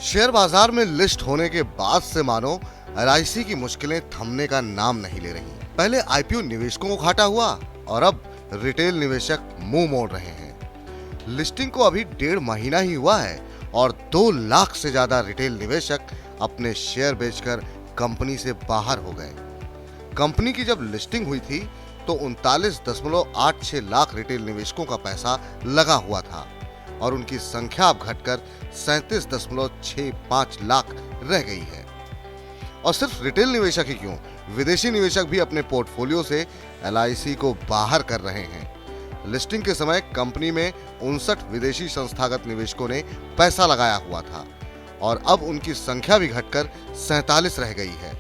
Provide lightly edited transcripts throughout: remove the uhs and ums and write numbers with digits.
Share बाजार में list होने के बाद से मानो एलआईसी की मुश्किलें थमने का नाम नहीं ले रही। पहले आईपीओ निवेशकों को घाटा हुआ और अब रिटेल निवेशक मुंह मोड़ रहे हैं। लिस्टिंग को अभी 1.5 महीना ही हुआ है और 2 लाख से ज्यादा रिटेल निवेशक अपने शेयर बेचकर कंपनी से बाहर हो गए। कंपनी की जब लिस्टिंग हुई थी तो 39.86 लाख रिटेल निवेशकों का पैसा लगा हुआ था और उनकी संख्या अब घटकर 37.65 लाख रह गई है। और सिर्फ रिटेल निवेशक ही क्यों, विदेशी निवेशक भी अपने पोर्टफोलियो से एलआईसी को बाहर कर रहे हैं। लिस्टिंग के समय कंपनी में 59 विदेशी संस्थागत निवेशकों ने पैसा लगाया हुआ था और अब उनकी संख्या भी घटकर 47 रह गई है।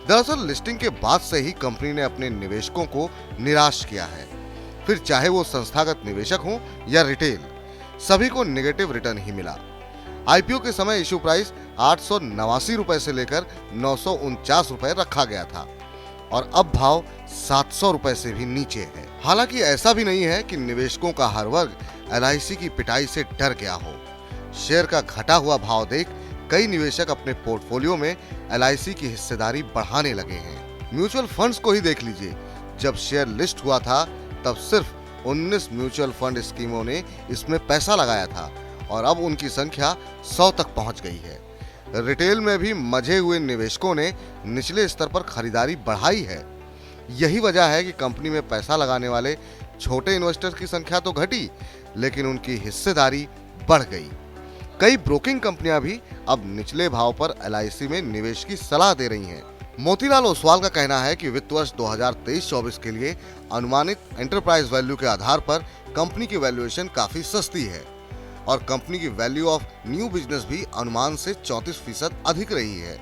दरअसल लिस्टिंग के बाद से ही कंपनी ने अपने निवेशकों को निराश किया है, फिर चाहे वो संस्थागत निवेशक हो या रिटेल, सभी को नेगेटिव रिटर्न ही मिला। आईपीओ के समय इशू प्राइस 889 रुपए से लेकर 949 रुपए रखा गया था और अब भाव 700 रुपए से भी नीचे है। हालांकि ऐसा भी नहीं है कि निवेशकों का हर वर्ग एलआईसी की पिटाई से डर गया हो। शेयर का घटा हुआ भाव देख कई निवेशक अपने पोर्टफोलियो में एलआईसी की हिस्सेदारी बढ़ाने लगे हैं। म्यूचुअल फंड्स को ही देख लीजिए, जब शेयर लिस्ट हुआ था तब सिर्फ 19 म्यूचुअल फंड स्कीमों ने इसमें पैसा लगाया था और अब उनकी संख्या 100 तक पहुंच गई है। रिटेल में भी मजे हुए निवेशकों ने निचले स्तर पर खरीदारी बढ़ाई है। यही वजह है कि कंपनी में पैसा लगाने वाले छोटे इन्वेस्टर्स की संख्या तो घटी, लेकिन उनकी हिस्सेदारी बढ़ गई। कई ब्रोकिंग कंपनियां भी अब निचले भाव पर एलआईसी में निवेश की सलाह दे रही हैं। मोतीलाल ओसवाल का कहना है कि वित्त वर्ष 2023-24 के लिए अनुमानित एंटरप्राइज वैल्यू के आधार पर कंपनी की वैल्यूएशन काफी सस्ती है और कंपनी की वैल्यू ऑफ न्यू बिजनेस भी अनुमान से 34% अधिक रही है।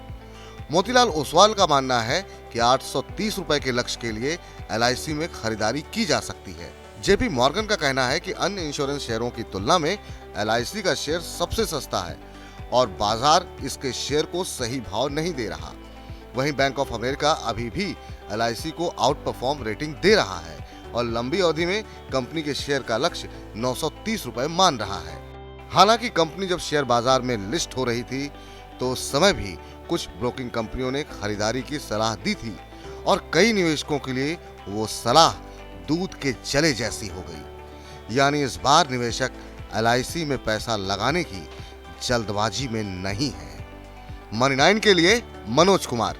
मोतीलाल ओसवाल का मानना है कि 830 रुपए के लक्ष्य के लिए एलआईसी में खरीदारी की जा सकती है। जेपी मॉर्गन का कहना है कि अन्य इंश्योरेंस शेयरों की तुलना में एलआईसी का शेयर सबसे सस्ता है और बाजार इसके शेयर को सही भाव नहीं दे रहा। वहीं बैंक ऑफ अमेरिका अभी भी एलआईसी को आउट परफॉर्म रेटिंग दे रहा है और लंबी अवधि में कंपनी के शेयर का लक्ष्य 930 रुपए मान रहा है। हालांकि कंपनी जब शेयर बाजार में लिस्ट हो रही थी तो उस समय भी कुछ ब्रोकिंग कंपनियों ने खरीदारी की सलाह दी थी और कई निवेशकों के लिए वो सलाह दूध के जले जैसी हो गई। यानी इस बार निवेशक एलआईसी में पैसा लगाने की जल्दबाजी में नहीं है। मनी 9 के लिए मनोज कुमार।